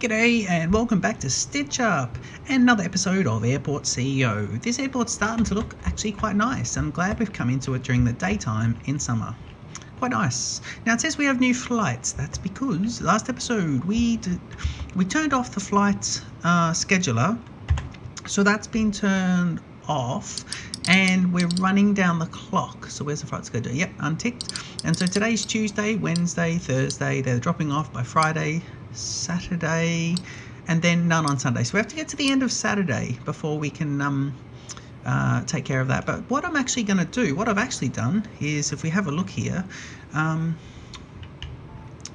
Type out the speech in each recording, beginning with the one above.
G'day and welcome back to Stitch Up, another episode of Airport CEO. This airport's starting to look actually quite nice. I'm glad we've come into it during the daytime in summer. Quite nice. Now it says we have new flights. That's because last episode we turned off the flight scheduler, so that's been turned off and we're running down the clock. So where's the flight schedule? Yep, unticked. And so today's Tuesday, Wednesday, Thursday. They're dropping off by Friday, Saturday, and then none on Sunday. So we have to get to the end of Saturday before we can take care of that. But what I'm actually going to do, what I've actually done is, if we have a look here,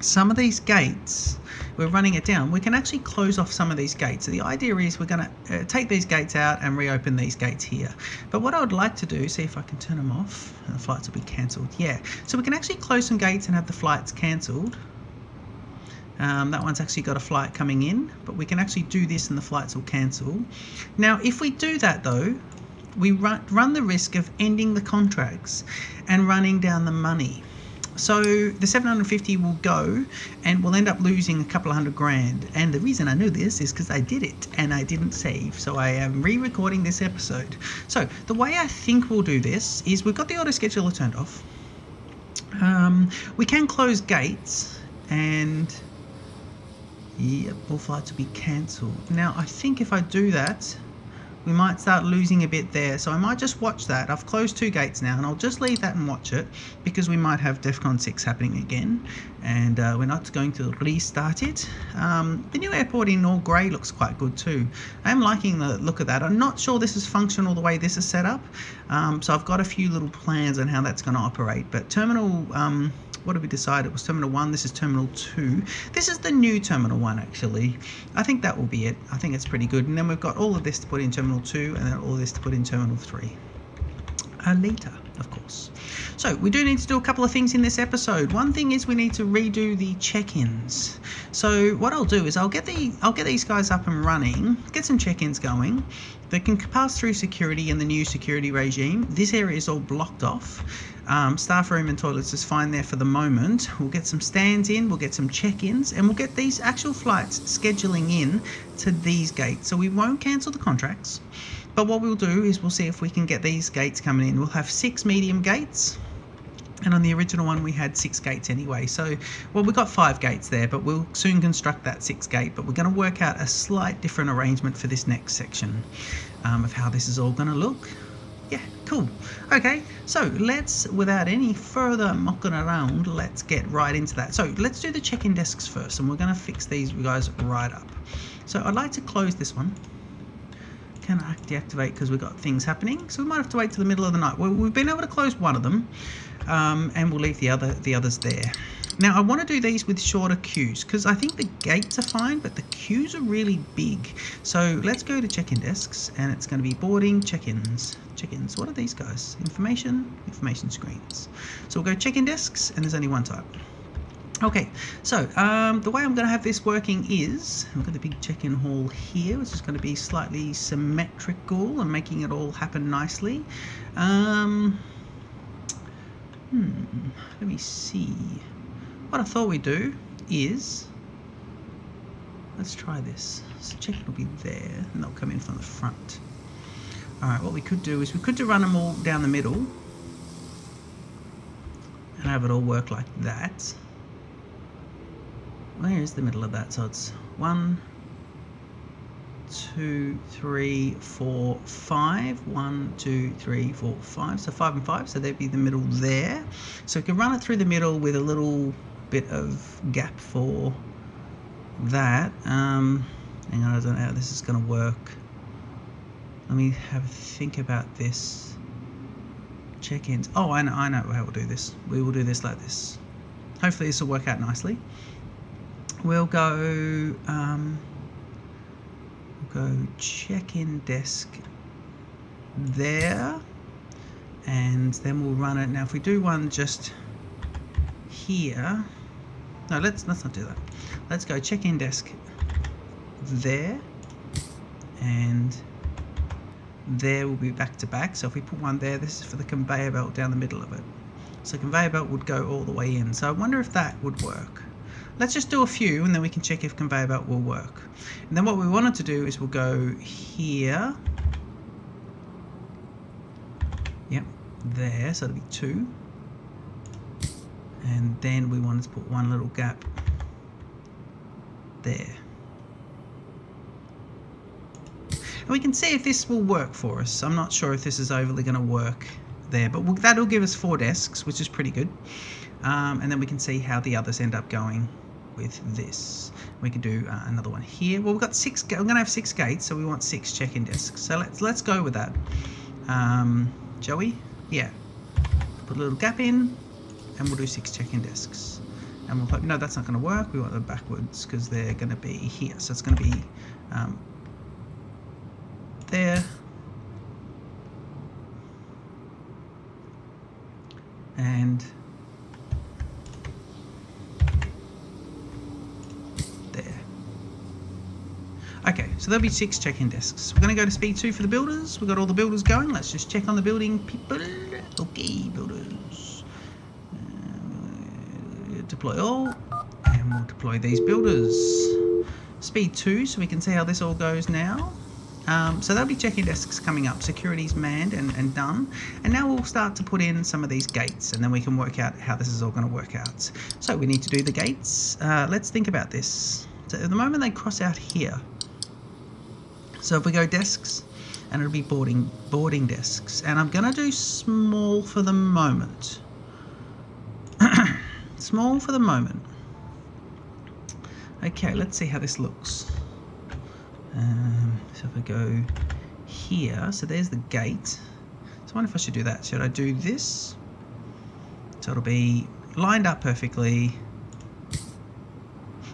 some of these gates, we're running it down. We can actually close off some of these gates. So the idea is we're going to take these gates out and reopen these gates here. But what I would like to do, see if I can turn them off, and the flights will be cancelled. Yeah, so we can actually close some gates and have the flights cancelled. That one's actually got a flight coming in, but we can actually do this and the flights will cancel. Now, if we do that though, we run the risk of ending the contracts and running down the money. So the 750 will go and we'll end up losing a couple of $100,000. And the reason I know this is because I did it and I didn't save. So I am re-recording this episode. So the way I think we'll do this is, we've got the auto scheduler turned off. We can close gates and yep, all flights will be cancelled. Now I think if I do that, we might start losing a bit there, so I might just watch that. I've closed 2 gates now and I'll just leave that and watch it, because we might have DEFCON 6 happening again and we're not going to restart it. The new airport in all grey looks quite good too. I am liking the look of that. I'm not sure this is functional the way this is set up, so I've got a few little plans on how that's going to operate. But terminal, what did we decide? It was Terminal 1, this is Terminal 2. This is the new Terminal 1 actually. I think that will be it. I think it's pretty good. And then we've got all of this to put in Terminal 2 and then all of this to put in Terminal 3. Later, of course. So we do need to do a couple of things in this episode. One thing is we need to redo the check-ins. So what I'll do is I'll get these guys up and running, get some check-ins going. They can pass through security in the new security regime. This area is all blocked off. Staff room and toilets is fine there for the moment. We'll get some stands in, we'll get some check-ins, and we'll get these actual flights scheduling in to these gates. So we won't cancel the contracts, but what we'll do is we'll see if we can get these gates coming in. We'll have 6 medium gates, and on the original one we had 6 gates anyway. So, well, we've got 5 gates there, but we'll soon construct that 6th gate. But we're going to work out a slight different arrangement for this next section of how this is all going to look. Yeah, cool. Okay, so let's, without any further mucking around, let's get right into that. So let's do the check-in desks first, and we're going to fix these guys right up. So I'd like to close this one. Can I deactivate because we've got things happening? So we might have to wait till the middle of the night. Well, we've been able to close one of them, and we'll leave the others there. Now I want to do these with shorter queues because I think the gates are fine, but the queues are really big. So let's go to check-in desks, and it's going to be boarding, check-ins. Check-ins, what are these guys? Information screens. So we'll go check-in desks, and there's only one type. Okay, so the way I'm going to have this working is, we've got the big check-in hall here, which is going to be slightly symmetrical and making it all happen nicely. Let me see. What I thought we'd do is, let's try this. So check-in will be there, and they'll come in from the front. Alright, what we could do is we could run them all down the middle and have it all work like that. Where is the middle of that? So it's 1, 2, 3, 4, 5. 1, 2, 3, 4, 5. So 5 and 5. So there'd be the middle there. So we can run it through the middle with a little bit of gap for that. Hang on, I don't know how this is going to work. Let me have a think about this. Check-ins. Oh, I know how we'll do this. We will do this like this. Hopefully this will work out nicely. We'll go check-in desk there, and then we'll run it. Now if we do one just here, no, let's not do that. Let's go check-in desk there, and there will be back to back. So if we put one there, this is for the conveyor belt down the middle of it. So conveyor belt would go all the way in. So I wonder if that would work. let's just do a few and then we can check if conveyor belt will work. And then what we wanted to do is we'll go here. Yep, there, so it'll be 2. And then we wanted to put one little gap there. And we can see if this will work for us. I'm not sure if this is overly going to work there, but that'll give us 4 desks, which is pretty good. And then we can see how the others end up going with this. We can do another one here. Well, we've got 6. We're going to have 6 gates, so we want 6 check-in desks. So let's go with that. Shall we? Yeah. Put a little gap in, and we'll do 6 check-in desks. And we'll hope, no, that's not going to work. We want them backwards because they're going to be here. So it's going to be there. And there. Okay, so there'll be 6 check-in desks. We're going to go to speed 2 for the builders. We've got all the builders going. Let's just check on the building people. Okay, builders. Deploy all. And we'll deploy these builders. Speed 2, so we can see how this all goes now. So there'll be check-in desks coming up. Security's manned and done. And now we'll start to put in some of these gates, and then we can work out how this is all going to work out. So we need to do the gates. Let's think about this. So at the moment they cross out here. So if we go desks, and it'll be boarding desks. And I'm going to do small for the moment. Small for the moment. Okay, let's see how this looks. So if I go here, so there's the gate. So I wonder if I should do that. Should I do this? So it'll be lined up perfectly.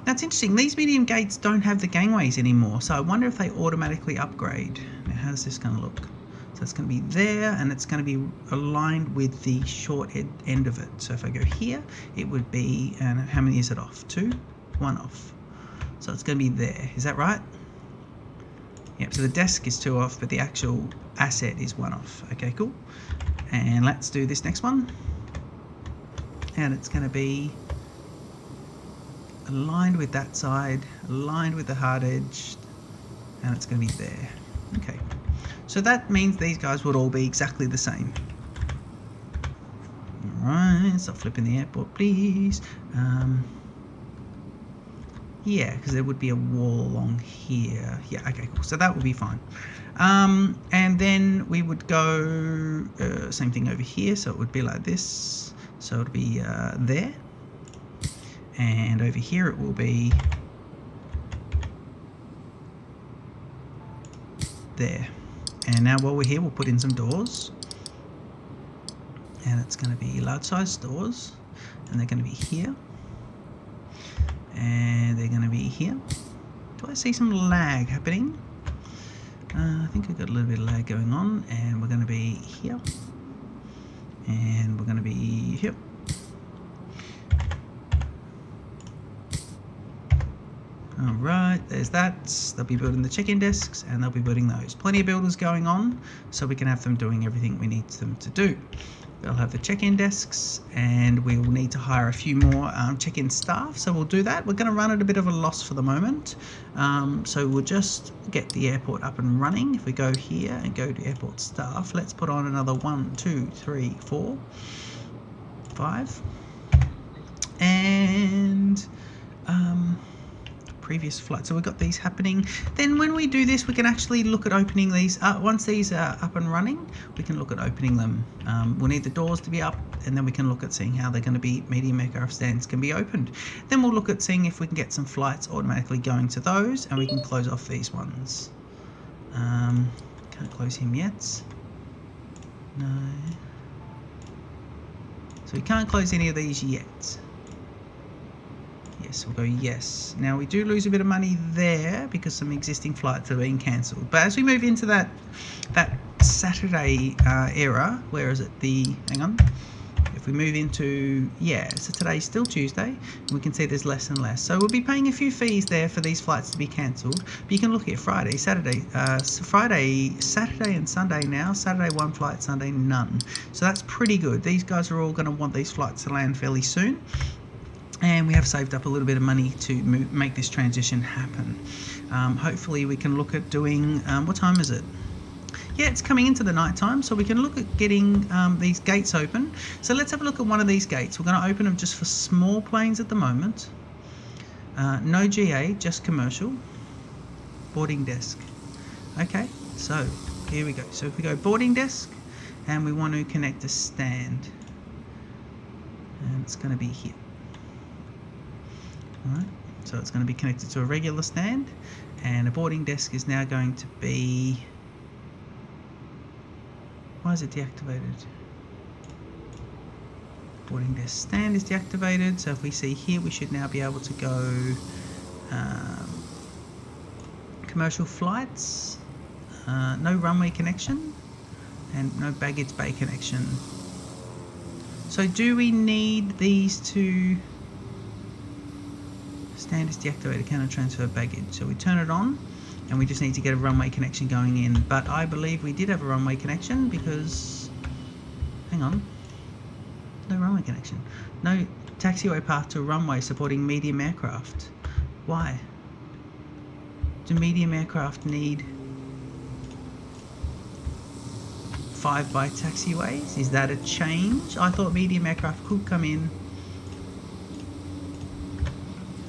Now it's interesting, these medium gates don't have the gangways anymore, so I wonder if they automatically upgrade. Now how's this going to look? So it's going to be there, and it's going to be aligned with the short end of it. So if I go here, it would be, and how many is it off? 2? 1 off. So it's going to be there. Is that right? Yep, so the desk is 2 off, but the actual asset is 1 off. Okay, cool. And let's do this next one. And it's going to be aligned with that side, aligned with the hard edge, and it's going to be there. Okay, so that means these guys would all be exactly the same. Alright, stop flipping the airport, please. Yeah, because there would be a wall along here. Yeah, okay, cool. So that would be fine. And then we would go same thing over here. So it would be like this. So it would be there. And over here it will be there. And now while we're here, we'll put in some doors. And it's going to be large size doors. And they're going to be here. And they're going to be here. Do I see some lag happening? I think we've got a little bit of lag going on. And we're going to be here. And we're going to be here. Alright, there's that. They'll be building the check-in desks, and they'll be building those. Plenty of builders going on, so we can have them doing everything we need them to do. They'll have the check-in desks, and we will need to hire a few more check-in staff, so we'll do that. We're going to run at a bit of a loss for the moment, so we'll just get the airport up and running. If we go here and go to airport staff, let's put on another 1, 2, 3, 4, 5, and previous flight. So we've got these happening. Then when we do this, we can actually look at opening these. Once these are up and running, we can look at opening them. We'll need the doors to be up, and then we can look at seeing how they're going to be, medium aircraft stands can be opened. Then we'll look at seeing if we can get some flights automatically going to those, and we can close off these ones. Can't close him yet. No. So we can't close any of these yet. Yes, we'll go yes. Now we do lose a bit of money there because some existing flights are being cancelled. But as we move into that Saturday era, where is it? Hang on. If we move into, yeah, so today's still Tuesday, and we can see there's less and less. So we'll be paying a few fees there for these flights to be cancelled. But you can look at Friday, Saturday, Saturday and Sunday now. Saturday 1 flight, Sunday none. So that's pretty good. These guys are all going to want these flights to land fairly soon. and we have saved up a little bit of money to make this transition happen. Hopefully we can look at doing, what time is it? Yeah, it's coming into the night time, so we can look at getting these gates open. So let's have a look at one of these gates. We're going to open them just for small planes at the moment. No GA, just commercial. Boarding desk. Okay, so here we go. So if we go boarding desk, and we want to connect a stand, and it's going to be here. Alright, so it's going to be connected to a regular stand, and a boarding desk is now going to be... Why is it deactivated? Boarding desk stand is deactivated, so if we see here, we should now be able to go commercial flights, no runway connection, and no baggage bay connection. So do we need these two? Stand is deactivated, cannot transfer baggage. So we turn it on, and we just need to get a runway connection going in. But I believe we did have a runway connection because, hang on, no runway connection. No taxiway path to a runway supporting medium aircraft. Why? Do medium aircraft need 5x taxiways? Is that a change? I thought medium aircraft could come in.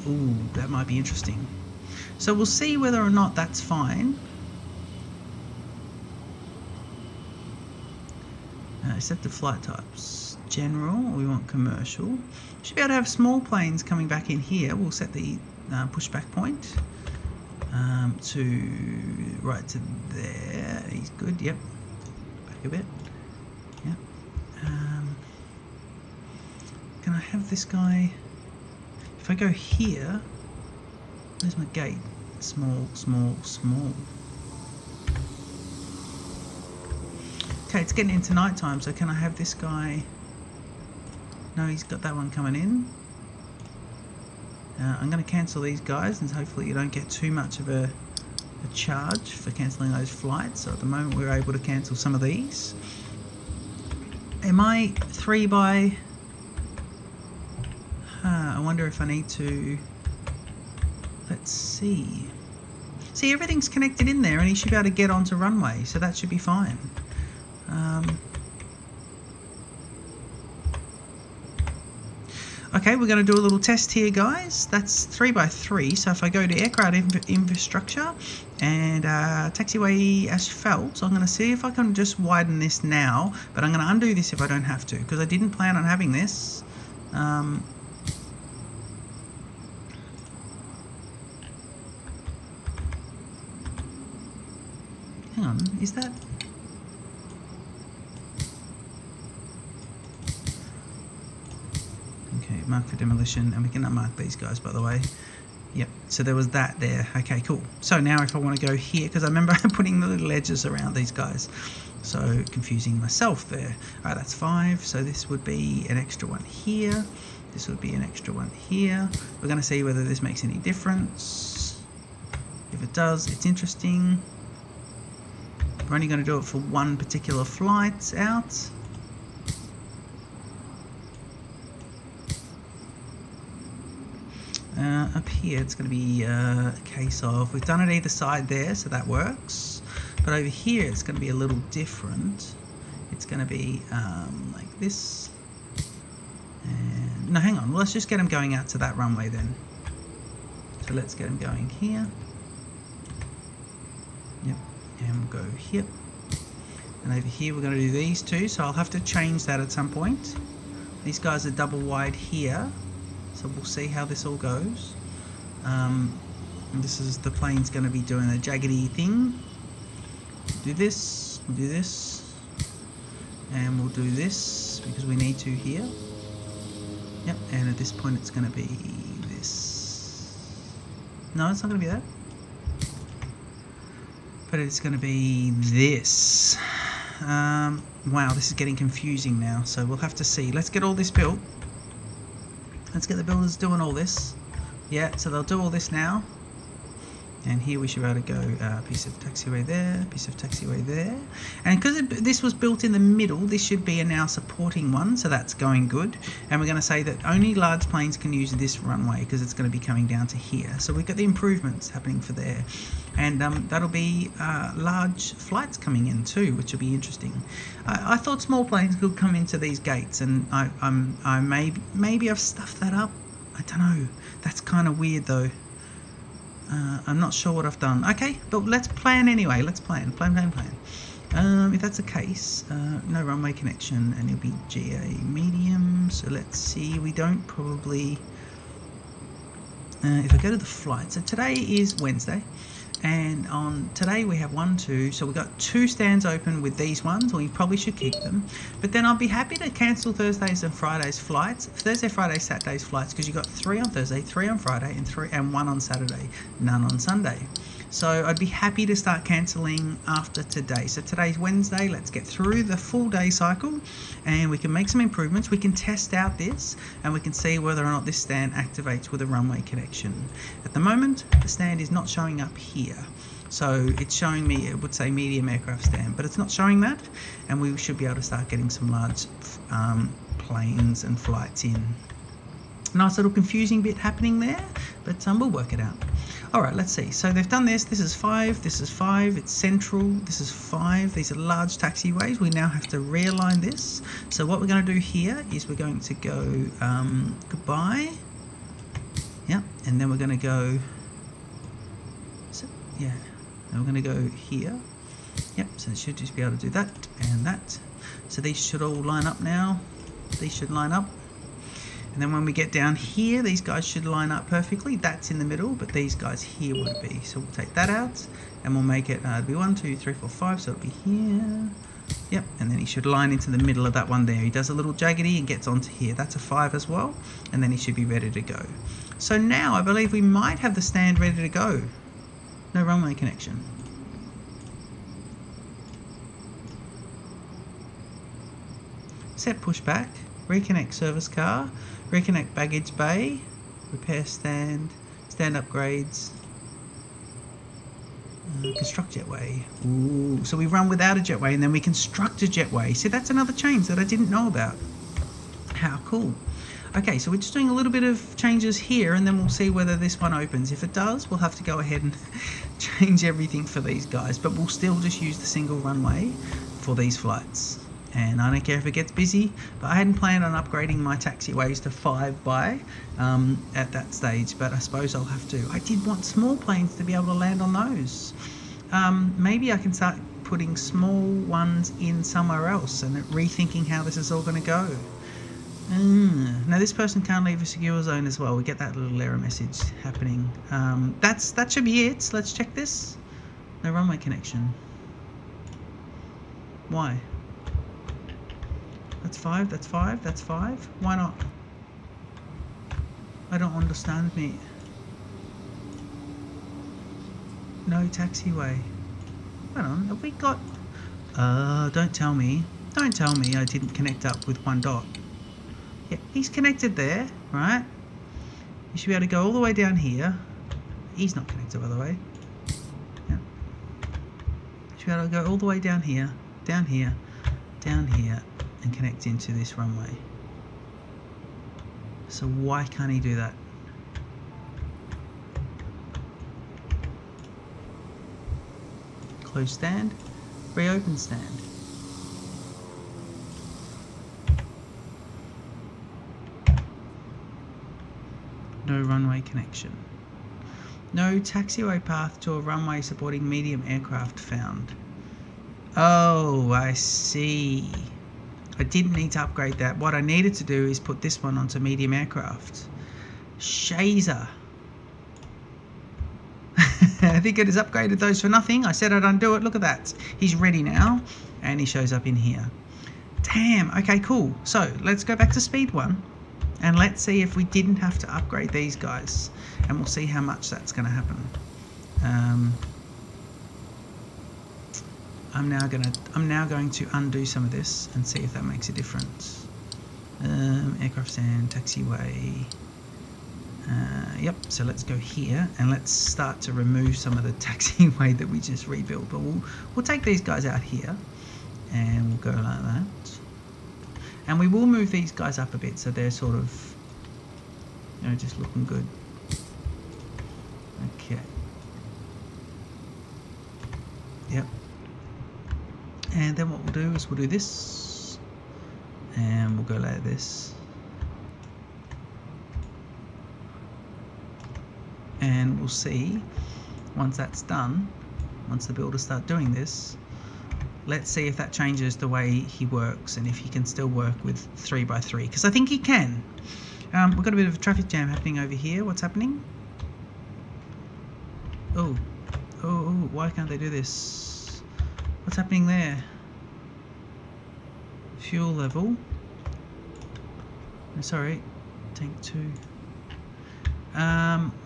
Ooh, that might be interesting. So we'll see whether or not that's fine. Set the flight types. General, we want commercial. Should be able to have small planes coming back in here. We'll set the pushback point to right to there. He's good, yep. Back a bit. Yep. Can I have this guy? If I go here, where's my gate? Small, small, small. Okay, it's getting into night time, so can I have this guy? No, he's got that one coming in. I'm going to cancel these guys, and hopefully you don't get too much of a charge for cancelling those flights. So at the moment we're able to cancel some of these. Am I 3 by... I wonder if I need to... Let's see. See, everything's connected in there, and he should be able to get onto runway, so that should be fine. Okay, we're going to do a little test here, guys. That's 3 by 3. So if I go to aircraft infrastructure and taxiway asphalt, I'm going to see if I can just widen this now. But I'm going to undo this if I don't have to, because I didn't plan on having this. Hang on, is that... Okay, mark for demolition, and we can unmark these guys, by the way. Yep, so there was that there. Okay, cool. So now if I want to go here, because I remember putting the little edges around these guys, so confusing myself there. All right, that's 5, so this would be an extra one here. This would be an extra one here. We're going to see whether this makes any difference. If it does, it's interesting. We're only going to do it for one particular flight out. Up here it's going to be a case of, we've done it either side there, so that works, but over here it's going to be a little different. It's going to be like this, and no, hang on, let's just get them going out to that runway then. So let's get them going here. Yep, and we'll go here, and over here we're going to do these two, so I'll have to change that at some point. These guys are double wide here, so we'll see how this all goes. And this is the plane's going to be doing a jaggedy thing. We'll do this, and we'll do this because we need to here. Yep, and at this point it's going to be this. No, it's not going to be that. But it's going to be this. Wow, this is getting confusing now, so we'll have to see. Let's get all this built. Let's get the builders doing all this. Yeah, so they'll do all this now. And here we should be able to go piece of taxiway there, piece of taxiway there. And because this was built in the middle, this should be a now supporting one, so that's going good. And we're going to say that only large planes can use this runway because it's going to be coming down to here. So we've got the improvements happening for there. And that'll be large flights coming in too, which will be interesting. I thought small planes could come into these gates, and I maybe I've stuffed that up. I don't know. That's kind of weird though. I'm not sure what I've done. Okay, but let's plan anyway. Let's plan. If that's the case, no runway connection, and it'll be GA medium. So let's see. We don't probably. If I go to the flight, so today is Wednesday, and on today we have 1, 2, so we've got 2 stands open with these ones. We probably should keep them, but then I'll be happy to cancel Thursdays and Fridays flights, Thursday, Friday, Saturdays flights, because you've got 3 on Thursday, 3 on Friday, and 1 on Saturday, none on Sunday. So I'd be happy to start cancelling after today. So today's Wednesday, let's get through the full day cycle and we can make some improvements. We can test out this and we can see whether or not this stand activates with a runway connection. At the moment, the stand is not showing up here. So it's showing me, it would say medium aircraft stand, but it's not showing that, and we should be able to start getting some large planes and flights in. Nice little confusing bit happening there, but we'll work it out. All right, let's see. So they've done this. This is 5. This is 5. It's central. This is 5. These are large taxiways. We now have to realign this. So what we're going to do here is we're going to go goodbye. Yeah, and then we're going to go. So, yeah, and we're going to go here. Yep. So it should just be able to do that and that. So these should all line up now. These should line up. And then when we get down here, these guys should line up perfectly. That's in the middle, but these guys here won't be. So we'll take that out and we'll make it, it'll be 1, 2, 3, 4, 5. So it'll be here. Yep, and then he should line into the middle of that one there. He does a little jaggedy and gets onto here. That's a 5 as well. And then he should be ready to go. So now I believe we might have the stand ready to go. No runway connection. Set pushback. Reconnect service car, reconnect baggage bay, repair stand, stand upgrades, construct jetway. Ooh, so we run without a jetway and then we construct a jetway. See, that's another change that I didn't know about. How cool. Okay, so we're just doing a little bit of changes here and then we'll see whether this one opens. If it does, we'll have to go ahead and change everything for these guys, but we'll still just use the single runway for these flights. And I don't care if it gets busy, but I hadn't planned on upgrading my taxiways to 5 by at that stage, but I suppose I'll have to. I did want small planes to be able to land on those. Maybe I can start putting small ones in somewhere else and rethinking how this is all going to go. Now this person can't leave a secure zone as well. We get that little error message happening. That should be it. So let's check this. No runway connection. Why? That's 5, that's 5, that's 5. Why not? I don't understand me. No taxiway. Hold on, have we got... don't tell me. Don't tell me I didn't connect up with 1 dot. Yeah, he's connected there, right? You should be able to go all the way down here. He's not connected, by the way. Yeah. You should be able to go all the way down here, down here, down here, and connect into this runway. So why can't he do that? Close stand, reopen stand. No runway connection. No taxiway path to a runway supporting medium aircraft found. Oh, I see. I didn't need to upgrade that. What I needed to do is put this one onto medium aircraft. Shazer. I think it has upgraded those for nothing. I said I'd undo it. Look at that. He's ready now. And he shows up in here. Damn. Okay, cool. So let's go back to speed 1. And let's see if we didn't have to upgrade these guys. And we'll see how much that's going to happen. I'm now going to undo some of this and see if that makes a difference. Aircraft stand, taxiway. Yep, so let's go here and let's start to remove some of the taxiway that we just rebuilt. But we'll take these guys out here and we'll go like that. And we will move these guys up a bit so they're sort of, you know, just looking good. Okay. Yep. And then what we'll do is we'll do this and we'll go like this. And we'll see once that's done, once the builders start doing this, let's see if that changes the way he works and if he can still work with 3x3, because I think he can. We've got a bit of a traffic jam happening over here. What's happening? Oh, why can't they do this? What's happening there? Fuel level. Sorry, tank 2.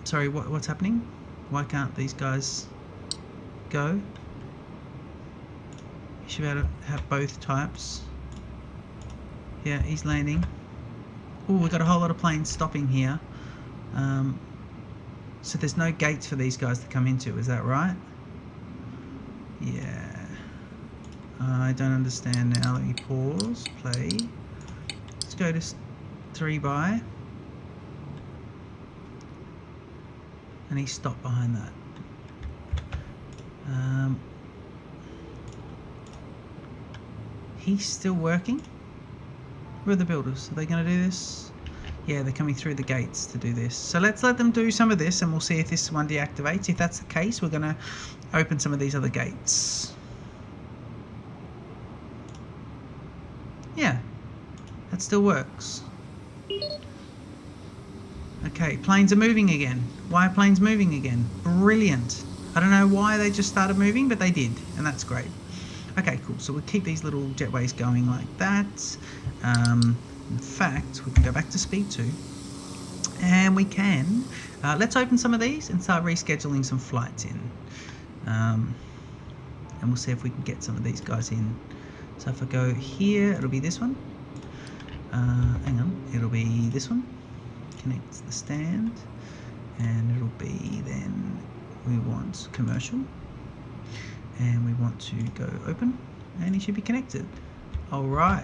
Sorry, what's happening? Why can't these guys go? You should be able to have both types. Yeah, he's landing. Oh, we've got a whole lot of planes stopping here. So there's no gates for these guys to come into, is that right? Yeah. I don't understand now. Let me pause, play. Let's go to 3x. And he stopped behind that. He's still working. Where are the builders? Are they going to do this? Yeah, they're coming through the gates to do this. So let's let them do some of this and we'll see if this one deactivates. If that's the case, we're going to open some of these other gates. Yeah, that still works. Okay, planes are moving again. Why are planes moving again? Brilliant. I don't know why they just started moving, but they did, and that's great. Okay, cool. So we'll keep these little jetways going like that. In fact, we can go back to speed 2. And we can, let's open some of these and start rescheduling some flights in. And we'll see if we can get some of these guys in. So if I go here, it'll be this one. Hang on, it'll be this one. Connect the stand, and it'll be then we want commercial, and we want to go open, and it should be connected. All right,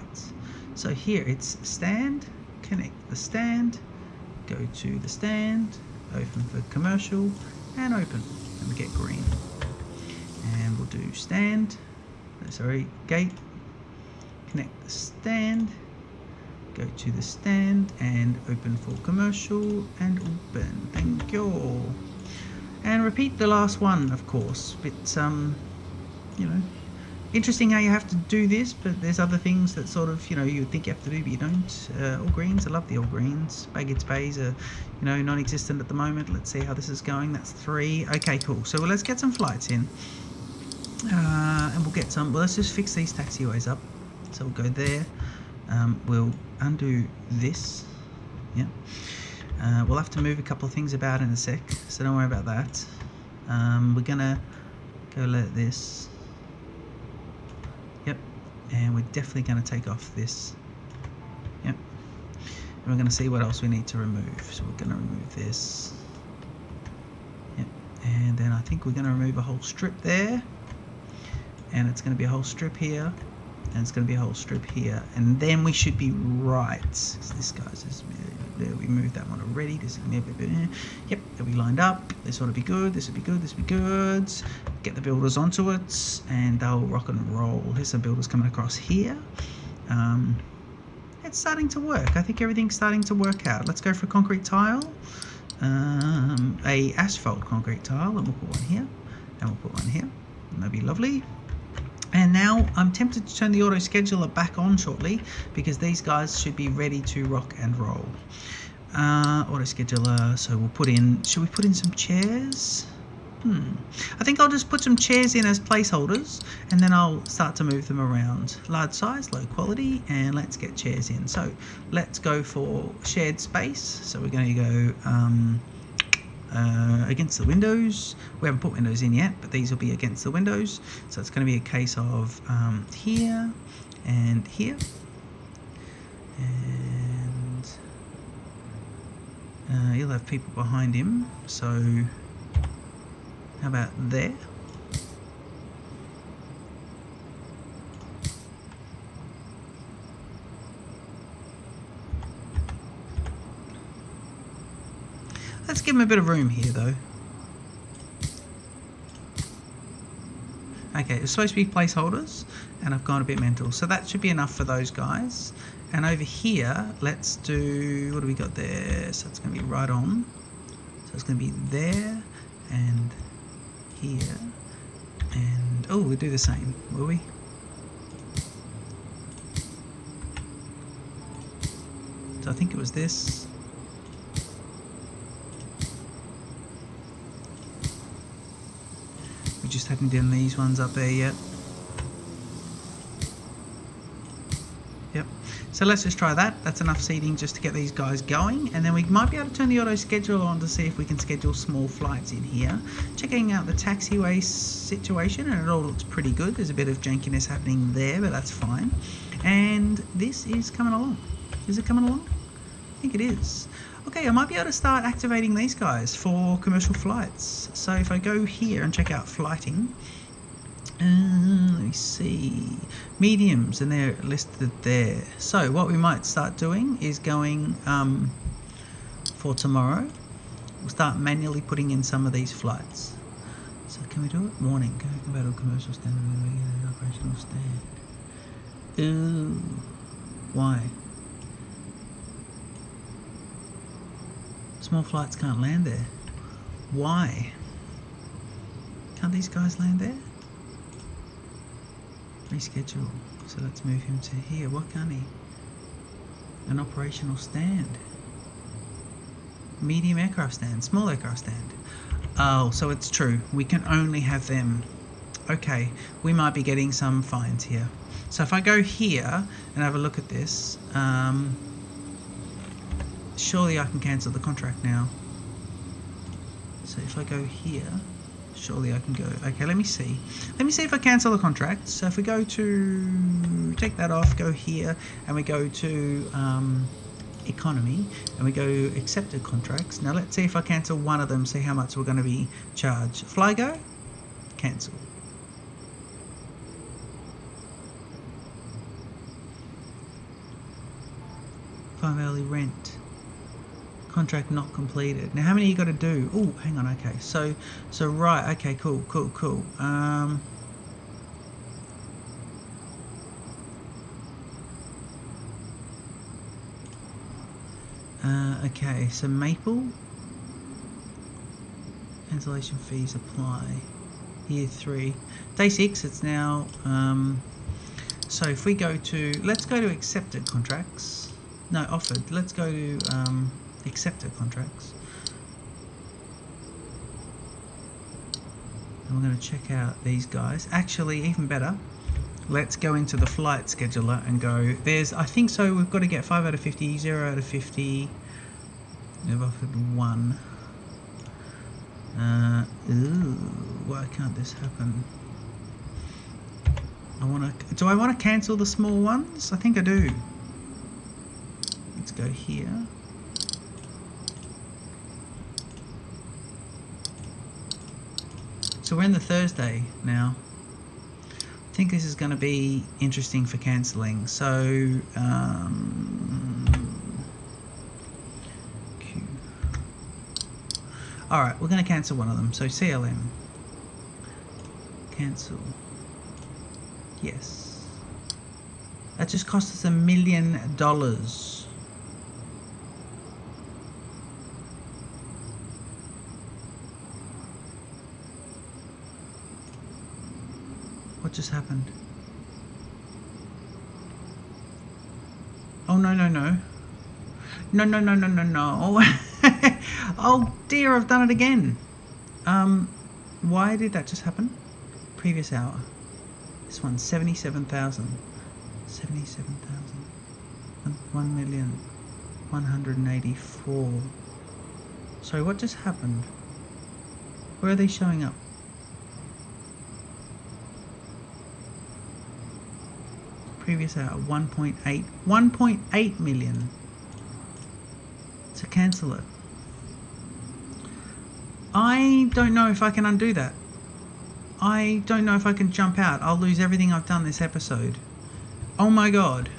so here it's stand, connect the stand, go to the stand, open for commercial, and open, and we get green. And we'll do stand, sorry, gate, connect the stand, go to the stand and open for commercial and open. Thank you. And repeat the last one, of course. But you know, interesting how you have to do this, but there's other things that sort of, you know, you would think you have to do, but you don't. All greens, I love the all greens. Baggage bays are, you know, non-existent at the moment. Let's see how this is going. That's 3. Okay, cool. So let's get some flights in. And we'll get some, well, let's just fix these taxiways up. So we'll go there. We'll undo this. Yeah. We'll have to move a couple of things about in a sec, so don't worry about that. We're gonna go like this. Yep. And we're definitely gonna take off this. Yep. And we're gonna see what else we need to remove. So we're gonna remove this. Yep. And then I think we're gonna remove a whole strip there. And it's gonna be a whole strip here. And it's going to be a whole strip here, and then we should be right. So this guy's just, we moved that one already. This is yep, they'll be lined up. This ought to be good. This will be good. This will be good. Get the builders onto it, and they'll rock and roll. Here's some builders coming across here. It's starting to work. I think everything's starting to work out. Let's go for a concrete tile, a asphalt concrete tile, and we'll put one here, and we'll put one here, and that'll be lovely. And now I'm tempted to turn the auto scheduler back on shortly, because these guys should be ready to rock and roll. Auto scheduler, so we'll put in, should we put in some chairs? I think I'll just put some chairs in as placeholders, and then I'll start to move them around. Large size, low quality, and let's get chairs in. So let's go for shared space. So we're going to go against the windows. We haven't put windows in yet, but these will be against the windows. So it's going to be a case of here and here, He'll have people behind him, so how about there? Let's give him a bit of room here though. Okay, it's supposed to be placeholders and I've gone a bit mental, so that should be enough for those guys. And over here, let's do, what do we got there? So it's going to be right on. So it's going to be there and here. And, oh, we'll do the same, will we? So I think it was this. We just haven't done these ones up there yet. Yep. So let's just try that. That's enough seating just to get these guys going, and then we might be able to turn the auto schedule on to see if we can schedule small flights in here. Checking out the taxiway situation, and it all looks pretty good. There's a bit of jankiness happening there, but that's fine. And this is coming along. Is it coming along? I think it is. Okay, I might be able to start activating these guys for commercial flights. So if I go here and check out flighting, let me see, mediums, and they're listed there. So what we might start doing is going for tomorrow, we'll start manually putting in some of these flights. So can we do it? Warning, go compatible commercial standard with operational stand. Ooh, why? Small flights can't land there. Why? Can't these guys land there? Reschedule. So let's move him to here. What can't he? An operational stand. Medium aircraft stand. Small aircraft stand. Oh, so it's true. We can only have them. Okay, we might be getting some fines here. So if I go here and have a look at this, surely I can cancel the contract now. So if I go here, surely I can go. Okay, let me see. Let me see if I cancel the contract. So if we go to, take that off, go here, and we go to economy, and we go accepted contracts. Now let's see if I cancel one of them, see how much we're going to be charged. Fly go, cancel. $5 rent. Contract not completed. Now how many you got to do? Oh, hang on. Okay, so right. Okay, cool. Okay, so Maple cancellation fees apply. Year 3, day 6. It's now. So if we go to, let's go to accepted contracts. No, offered. Let's go to accepted contracts, and we're going to check out these guys. Actually, even better, let's go into the flight scheduler and go, there's, I think so, we've got to get 5 out of 50, 0 out of 50. They've offered 1. Ooh, why can't this happen? Do I want to cancel the small ones? I think I do. Let's go here. So we're in the Thursday now. I think this is going to be interesting for cancelling. So, Q. All right, we're going to cancel one of them. So CLM, cancel. Yes. That just cost us $1 million. What just happened? Oh, no. No. Oh dear, I've done it again. Why did that just happen? Previous hour. This one, 77,000. 77,000. 1,184,000. Sorry, what just happened? Where are they showing up? Previous hour, 1.8 million. So cancel it. I don't know if I can undo that. I don't know if I can jump out. I'll lose everything I've done this episode. Oh my god.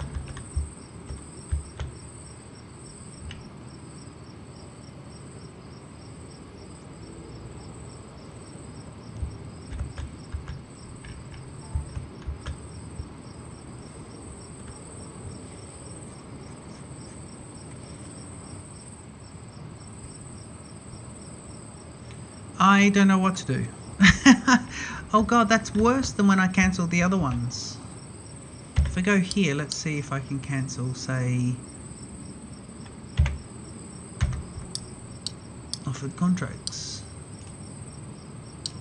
I don't know what to do. Oh god, that's worse than when I cancelled the other ones. If I go here, let's see if I can cancel, say, offered contracts,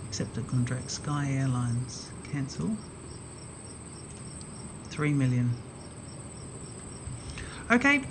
accepted contracts, Sky Airlines, cancel, 3 million. Okay,